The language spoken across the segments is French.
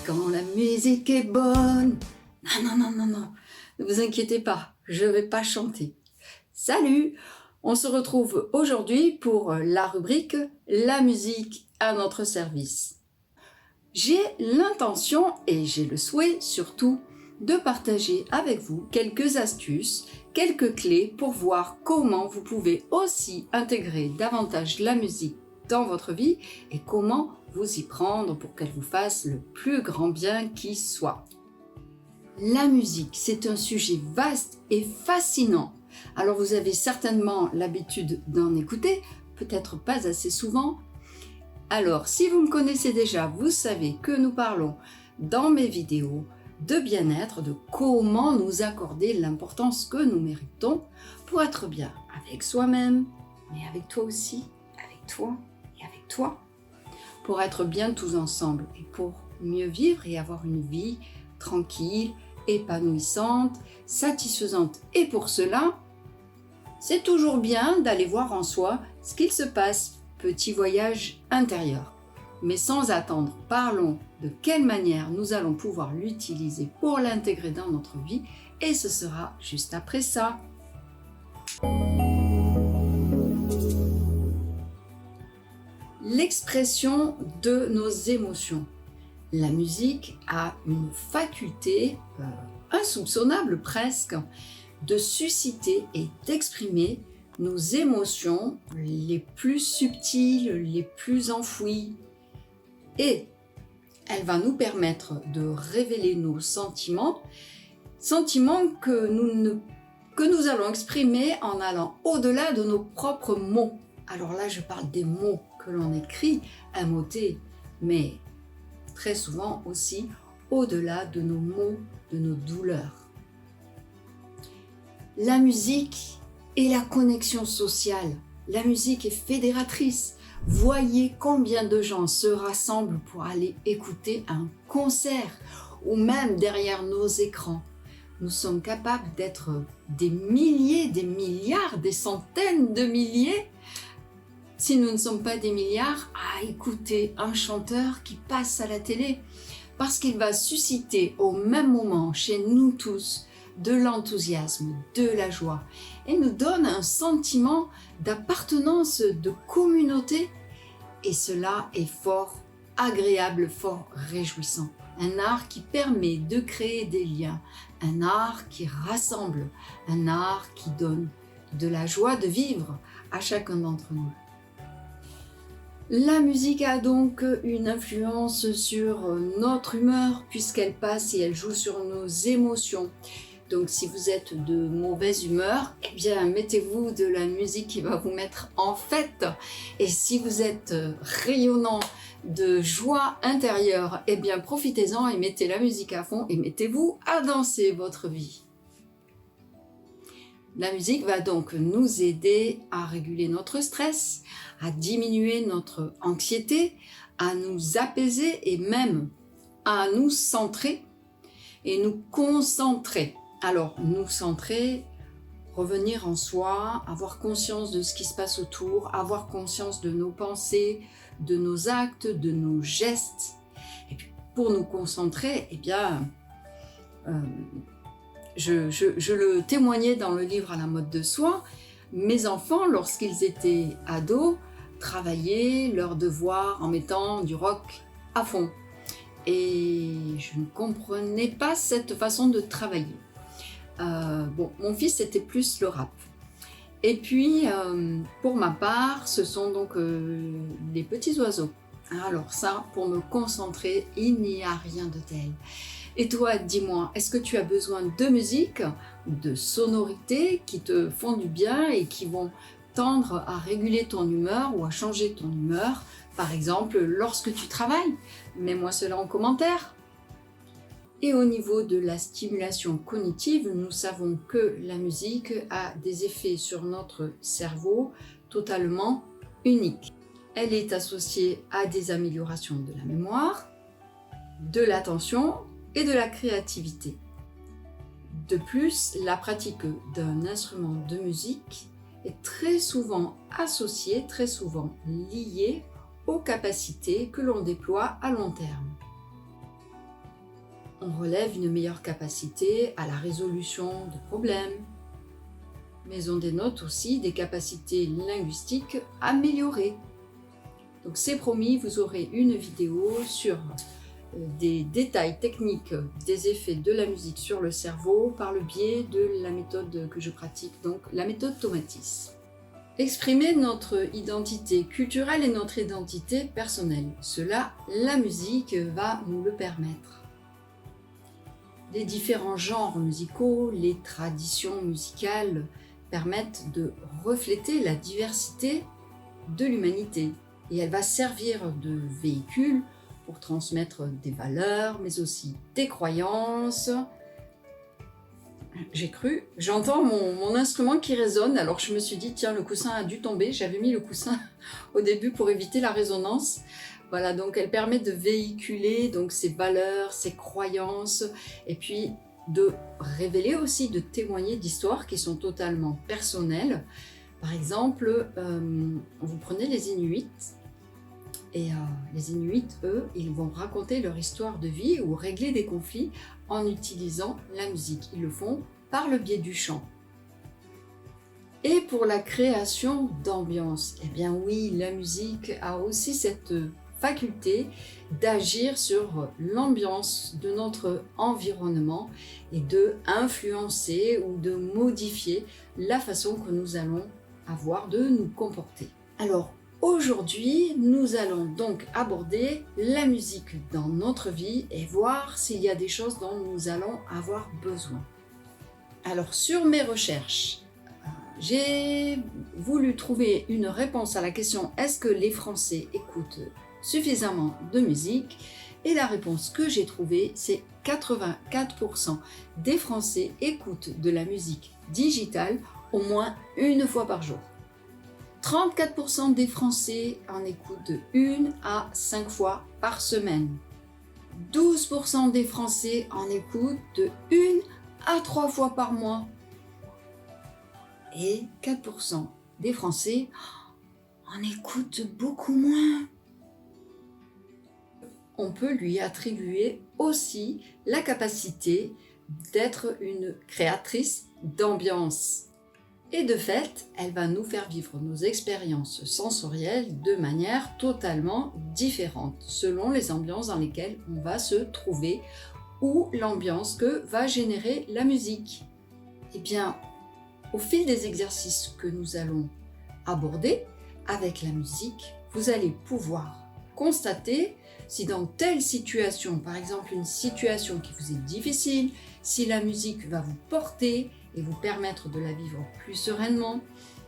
quand la musique est bonne. Non, non, non, non, non, ne vous inquiétez pas, je ne vais pas chanter. Salut, on se retrouve aujourd'hui pour la rubrique « La musique à notre service ». J'ai l'intention et j'ai le souhait surtout de partager avec vous quelques astuces, quelques clés pour voir comment vous pouvez aussi intégrer davantage la musique dans votre vie et comment vous y prendre pour qu'elle vous fasse le plus grand bien qui soit. La musique, c'est un sujet vaste et fascinant. Alors vous avez certainement l'habitude d'en écouter, peut-être pas assez souvent. Alors si vous me connaissez déjà, vous savez que nous parlons dans mes vidéos de bien-être, de comment nous accorder l'importance que nous méritons pour être bien avec soi-même, mais avec toi aussi, avec toi et avec toi, pour être bien tous ensemble et pour mieux vivre et avoir une vie tranquille, épanouissante, satisfaisante. Et pour cela, c'est toujours bien d'aller voir en soi ce qu'il se passe, petit voyage intérieur. Mais sans attendre, parlons de quelle manière nous allons pouvoir l'utiliser pour l'intégrer dans notre vie et ce sera juste après ça. L'expression de nos émotions. La musique a une faculté insoupçonnable presque de susciter et d'exprimer nos émotions les plus subtiles, les plus enfouies. Et elle va nous permettre de révéler nos sentiments, sentiments que nous allons exprimer en allant au-delà de nos propres mots. Alors là, je parle des mots que l'on écrit, immotés, mais très souvent aussi au-delà de nos mots, de nos douleurs. La musique est la connexion sociale. La musique est fédératrice. Voyez combien de gens se rassemblent pour aller écouter un concert ou même derrière nos écrans. Nous sommes capables d'être des milliers, des milliards, des centaines de milliers, si nous ne sommes pas des milliards, à écouter un chanteur qui passe à la télé parce qu'il va susciter au même moment chez nous tous de l'enthousiasme, de la joie et nous donne un sentiment d'appartenance, de communauté et cela est fort agréable, fort réjouissant. Un art qui permet de créer des liens, un art qui rassemble, un art qui donne de la joie de vivre à chacun d'entre nous. La musique a donc une influence sur notre humeur puisqu'elle passe et elle joue sur nos émotions. Donc si vous êtes de mauvaise humeur, eh bien mettez-vous de la musique qui va vous mettre en fête. Et si vous êtes rayonnant de joie intérieure, eh bien profitez-en et mettez la musique à fond et mettez-vous à danser votre vie. La musique va donc nous aider à réguler notre stress, à diminuer notre anxiété, à nous apaiser et même à nous centrer et nous concentrer. Alors, nous centrer, revenir en soi, avoir conscience de ce qui se passe autour, avoir conscience de nos pensées, de nos actes, de nos gestes. Et puis, pour nous concentrer, eh bien, je le témoignais dans le livre À la mode de soi, mes enfants, lorsqu'ils étaient ados, travaillaient leurs devoirs en mettant du rock à fond. Et je ne comprenais pas cette façon de travailler. Mon fils, c'était plus le rap. Et puis, pour ma part, ce sont donc les petits oiseaux. Alors ça, pour me concentrer, il n'y a rien de tel. Et toi, dis-moi, est-ce que tu as besoin de musique, de sonorités qui te font du bien et qui vont tendre à réguler ton humeur ou à changer ton humeur, par exemple, lorsque tu travailles? Mets-moi cela en commentaire. Et au niveau de la stimulation cognitive, nous savons que la musique a des effets sur notre cerveau totalement uniques. Elle est associée à des améliorations de la mémoire, de l'attention et de la créativité. De plus, la pratique d'un instrument de musique est très souvent associée, très souvent liée aux capacités que l'on déploie à long terme. on relève une meilleure capacité à la résolution de problèmes, mais on dénote aussi des capacités linguistiques améliorées. Donc c'est promis, vous aurez une vidéo sur des détails techniques des effets de la musique sur le cerveau par le biais de la méthode que je pratique, donc la méthode Tomatis. Exprimer notre identité culturelle et notre identité personnelle, cela, la musique va nous le permettre. Les différents genres musicaux, les traditions musicales permettent de refléter la diversité de l'humanité et elle va servir de véhicule pour transmettre des valeurs, mais aussi des croyances. J'entends mon instrument qui résonne, alors je me suis dit, tiens, le coussin a dû tomber, j'avais mis le coussin au début pour éviter la résonance. Voilà, donc elle permet de véhiculer donc ces valeurs, ces croyances, et puis de révéler aussi, de témoigner d'histoires qui sont totalement personnelles. Par exemple, vous prenez les Inuits, et les Inuits, eux, ils vont raconter leur histoire de vie ou régler des conflits en utilisant la musique. Ils le font par le biais du chant. Et pour la création d'ambiance, eh bien oui, la musique a aussi cette faculté d'agir sur l'ambiance de notre environnement et de influencer ou de modifier la façon que nous allons avoir de nous comporter. Alors, aujourd'hui, nous allons donc aborder la musique dans notre vie et voir s'il y a des choses dont nous allons avoir besoin. Alors, sur mes recherches, j'ai voulu trouver une réponse à la question « Est-ce que les Français écoutent suffisamment de musique ?» Et la réponse que j'ai trouvée, c'est 84% des Français écoutent de la musique digitale au moins une fois par jour. 34% des Français en écoutent de 1 à 5 fois par semaine. 12% des Français en écoutent de 1 à 3 fois par mois. Et 4% des Français en écoutent beaucoup moins. On peut lui attribuer aussi la capacité d'être une créatrice d'ambiance. Et de fait, elle va nous faire vivre nos expériences sensorielles de manière totalement différente, selon les ambiances dans lesquelles on va se trouver ou l'ambiance que va générer la musique. Eh bien, au fil des exercices que nous allons aborder avec la musique, vous allez pouvoir constater si dans telle situation, par exemple une situation qui vous est difficile, si la musique va vous porter et vous permettre de la vivre plus sereinement,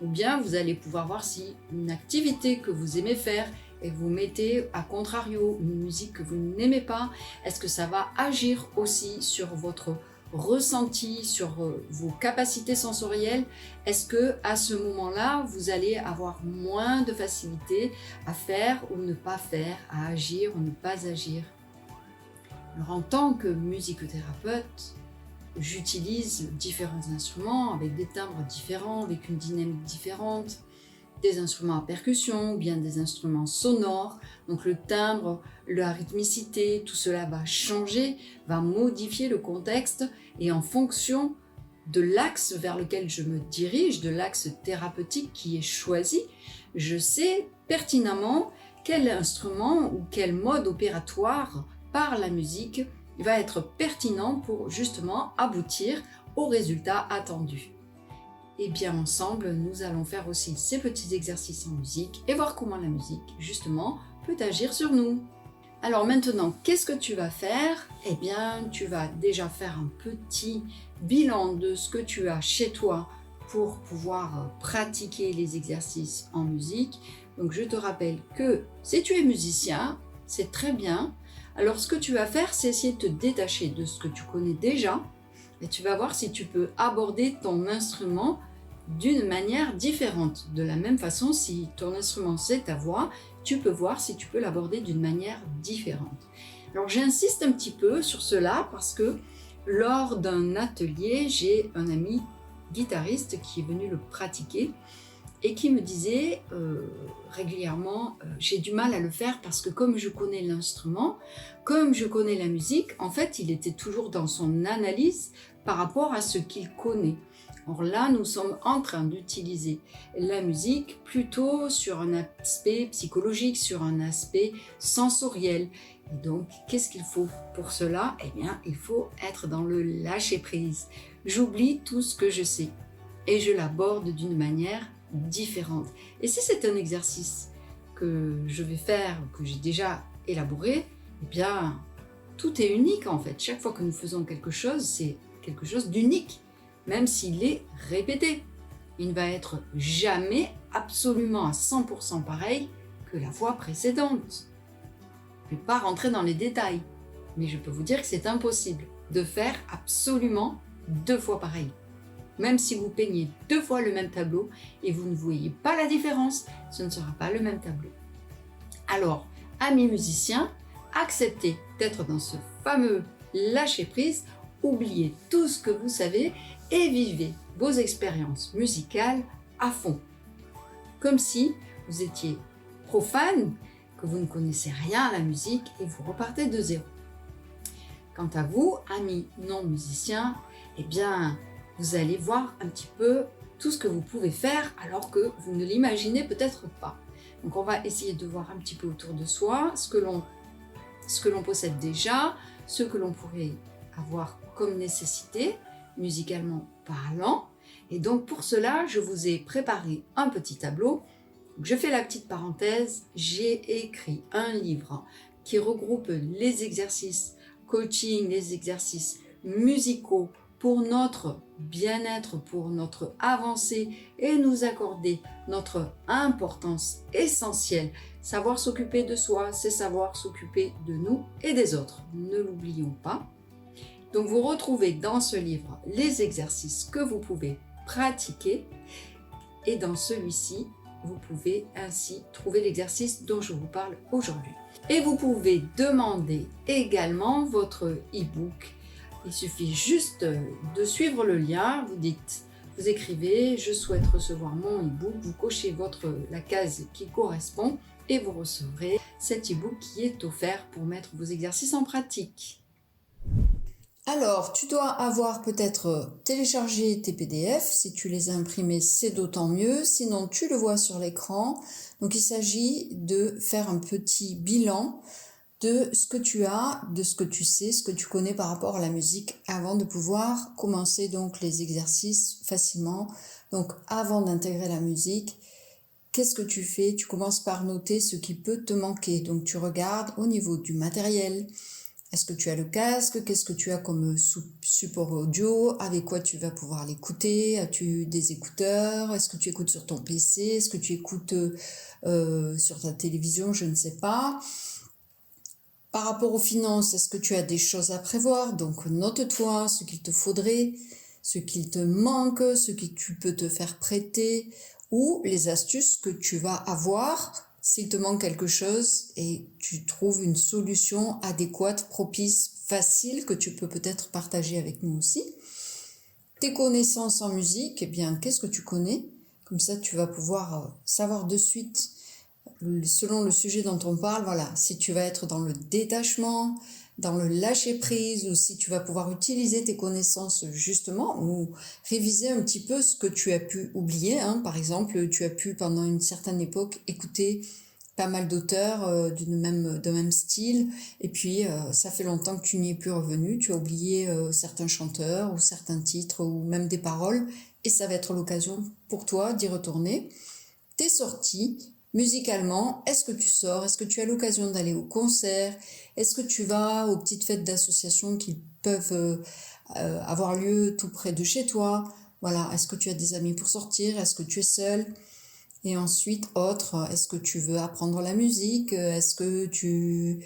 ou bien vous allez pouvoir voir si une activité que vous aimez faire et vous mettez à contrario une musique que vous n'aimez pas, est-ce que ça va agir aussi sur votre ressenti, sur vos capacités sensorielles? Est-ce que à ce moment-là, vous allez avoir moins de facilité à faire ou ne pas faire, à agir ou ne pas agir? Alors en tant que musicothérapeute, j'utilise différents instruments avec des timbres différents, avec une dynamique différente, des instruments à percussion ou bien des instruments sonores. Donc le timbre, la rythmicité, tout cela va changer, va modifier le contexte et en fonction de l'axe vers lequel je me dirige, de l'axe thérapeutique qui est choisi, je sais pertinemment quel instrument ou quel mode opératoire par la musique va être pertinent pour justement aboutir au résultat attendu. Et bien ensemble, nous allons faire aussi ces petits exercices en musique et voir comment la musique justement peut agir sur nous. Alors maintenant, qu'est-ce que tu vas faire? Eh bien, tu vas déjà faire un petit bilan de ce que tu as chez toi pour pouvoir pratiquer les exercices en musique. Donc je te rappelle que si tu es musicien, c'est très bien. Alors ce que tu vas faire, c'est essayer de te détacher de ce que tu connais déjà et tu vas voir si tu peux aborder ton instrument d'une manière différente. De la même façon, si ton instrument c'est ta voix, tu peux voir si tu peux l'aborder d'une manière différente. Alors j'insiste un petit peu sur cela parce que lors d'un atelier, j'ai un ami guitariste qui est venu le pratiquer et qui me disait régulièrement j'ai du mal à le faire parce que comme je connais l'instrument, comme je connais la musique, en fait il était toujours dans son analyse par rapport à ce qu'il connaît. Or là, nous sommes en train d'utiliser la musique plutôt sur un aspect psychologique, sur un aspect sensoriel. Et donc, qu'est-ce qu'il faut pour cela? Eh bien, il faut être dans le lâcher-prise. J'oublie tout ce que je sais et je l'aborde d'une manière différente. Et si c'est un exercice que je vais faire, que j'ai déjà élaboré, eh bien, tout est unique en fait. Chaque fois que nous faisons quelque chose, c'est quelque chose d'unique, même s'il est répété. Il ne va être jamais absolument à 100% pareil que la fois précédente. Je ne vais pas rentrer dans les détails, mais je peux vous dire que c'est impossible de faire absolument 2 fois pareil. Même si vous peignez 2 fois le même tableau et vous ne voyez pas la différence, ce ne sera pas le même tableau. Alors, amis musiciens, acceptez d'être dans ce fameux lâcher-prise, oubliez tout ce que vous savez et vivez vos expériences musicales à fond. Comme si vous étiez profane, que vous ne connaissez rien à la musique et vous repartez de zéro. Quant à vous, amis non musiciens, eh bien, vous allez voir un petit peu tout ce que vous pouvez faire alors que vous ne l'imaginez peut-être pas. Donc on va essayer de voir un petit peu autour de soi ce que l'on possède déjà, ce que l'on pourrait avoir comme nécessité, musicalement parlant. Et donc pour cela, je vous ai préparé un petit tableau. Je fais la petite parenthèse, j'ai écrit un livre qui regroupe les exercices coaching, les exercices musicaux pour notre bien-être, pour notre avancée et nous accorder notre importance essentielle. Savoir s'occuper de soi, c'est savoir s'occuper de nous et des autres. Ne l'oublions pas. Donc vous retrouvez dans ce livre les exercices que vous pouvez pratiquer et dans celui-ci, vous pouvez ainsi trouver l'exercice dont je vous parle aujourd'hui. Et vous pouvez demander également votre e-book. Il suffit juste de suivre le lien, vous écrivez « Je souhaite recevoir mon e-book », vous cochez la case qui correspond et vous recevrez cet e-book qui est offert pour mettre vos exercices en pratique. Alors, tu dois avoir peut-être téléchargé tes PDF. Si tu les as imprimés, c'est d'autant mieux. Sinon, tu le vois sur l'écran. Donc, il s'agit de faire un petit bilan de ce que tu as, de ce que tu sais, ce que tu connais par rapport à la musique avant de pouvoir commencer donc les exercices facilement. Donc, avant d'intégrer la musique, qu'est-ce que tu fais? Tu commences par noter ce qui peut te manquer. Donc, tu regardes au niveau du matériel. Est-ce que tu as le casque? Qu'est-ce que tu as comme support audio? Avec quoi tu vas pouvoir l'écouter? As-tu des écouteurs? Est-ce que tu écoutes sur ton PC? Est-ce que tu écoutes sur ta télévision? Je ne sais pas. Par rapport aux finances, est-ce que tu as des choses à prévoir? Donc note-toi ce qu'il te faudrait, ce qu'il te manque, ce que tu peux te faire prêter ou les astuces que tu vas avoir s'il te manque quelque chose et tu trouves une solution adéquate, propice, facile que tu peux peut-être partager avec nous aussi. Tes connaissances en musique, eh bien, qu'est-ce que tu connais? Comme ça, tu vas pouvoir savoir de suite, selon le sujet dont on parle, voilà, si tu vas être dans le détachement, dans le lâcher-prise ou si tu vas pouvoir utiliser tes connaissances justement ou réviser un petit peu ce que tu as pu oublier. Par exemple, tu as pu pendant une certaine époque écouter pas mal d'auteurs d'un même style et puis ça fait longtemps que tu n'y es plus revenu, tu as oublié certains chanteurs ou certains titres ou même des paroles et ça va être l'occasion pour toi d'y retourner. Tes sorties, musicalement, est-ce que tu sors? Est-ce que tu as l'occasion d'aller au concert? Est-ce que tu vas aux petites fêtes d'associations qui peuvent avoir lieu tout près de chez toi? Voilà, est-ce que tu as des amis pour sortir? Est-ce que tu es seul? Et ensuite, est-ce que tu veux apprendre la musique? Est-ce que tu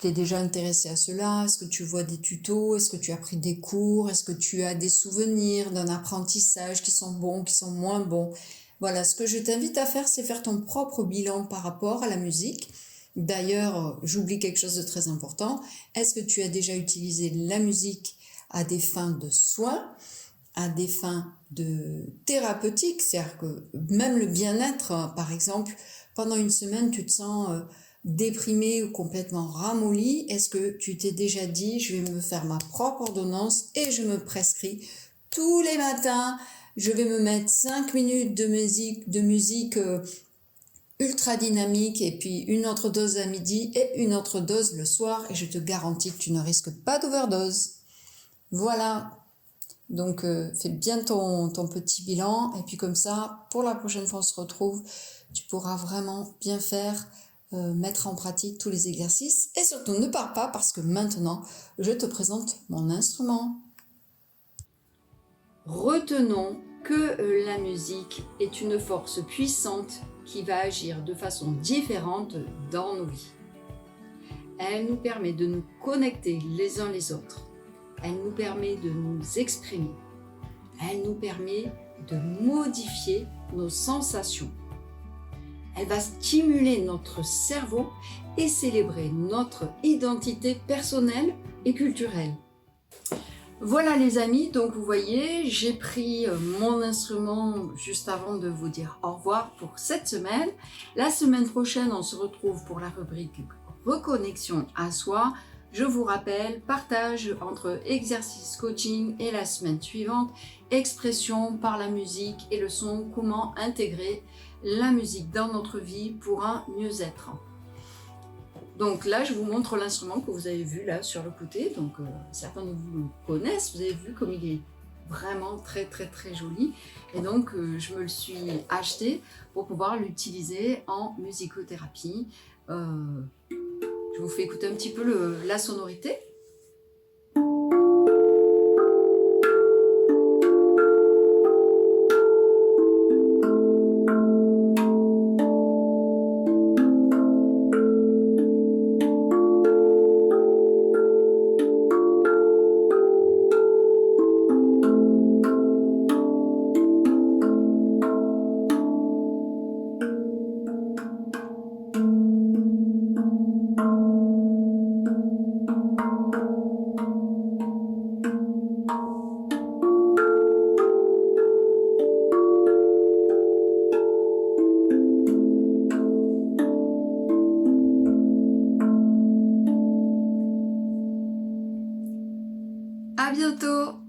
t'es déjà intéressé à cela? Est-ce que tu vois des tutos? Est-ce que tu as pris des cours? Est-ce que tu as des souvenirs d'un apprentissage qui sont bons, qui sont moins bons? Voilà, ce que je t'invite à faire, c'est faire ton propre bilan par rapport à la musique. D'ailleurs, j'oublie quelque chose de très important. Est-ce que tu as déjà utilisé la musique à des fins de soins, à des fins thérapeutique, c'est-à-dire que même le bien-être, par exemple, pendant une semaine, tu te sens déprimé ou complètement ramolli, est-ce que tu t'es déjà dit, je vais me faire ma propre ordonnance et je me prescris tous les matins, je vais me mettre 5 minutes de musique ultra dynamique et puis une autre dose à midi et une autre dose le soir et je te garantis que tu ne risques pas d'overdose. Voilà, donc fais bien ton petit bilan et puis comme ça, pour la prochaine fois on se retrouve, tu pourras vraiment bien faire, mettre en pratique tous les exercices et surtout ne pars pas parce que maintenant je te présente mon instrument. Retenons que la musique est une force puissante qui va agir de façon différente dans nos vies. Elle nous permet de nous connecter les uns les autres. Elle nous permet de nous exprimer. Elle nous permet de modifier nos sensations. Elle va stimuler notre cerveau et célébrer notre identité personnelle et culturelle. Voilà les amis, donc vous voyez, j'ai pris mon instrument juste avant de vous dire au revoir pour cette semaine. La semaine prochaine, on se retrouve pour la rubrique Reconnexion à soi. Je vous rappelle, partage entre exercice coaching et la semaine suivante, expression par la musique et le son, comment intégrer la musique dans notre vie pour un mieux-être. Donc là, je vous montre l'instrument que vous avez vu là sur le côté. Donc certains de vous le connaissent. Vous avez vu comme il est vraiment très très très joli. Et donc je me le suis acheté pour pouvoir l'utiliser en musicothérapie. Je vous fais écouter un petit peu la sonorité. À bientôt!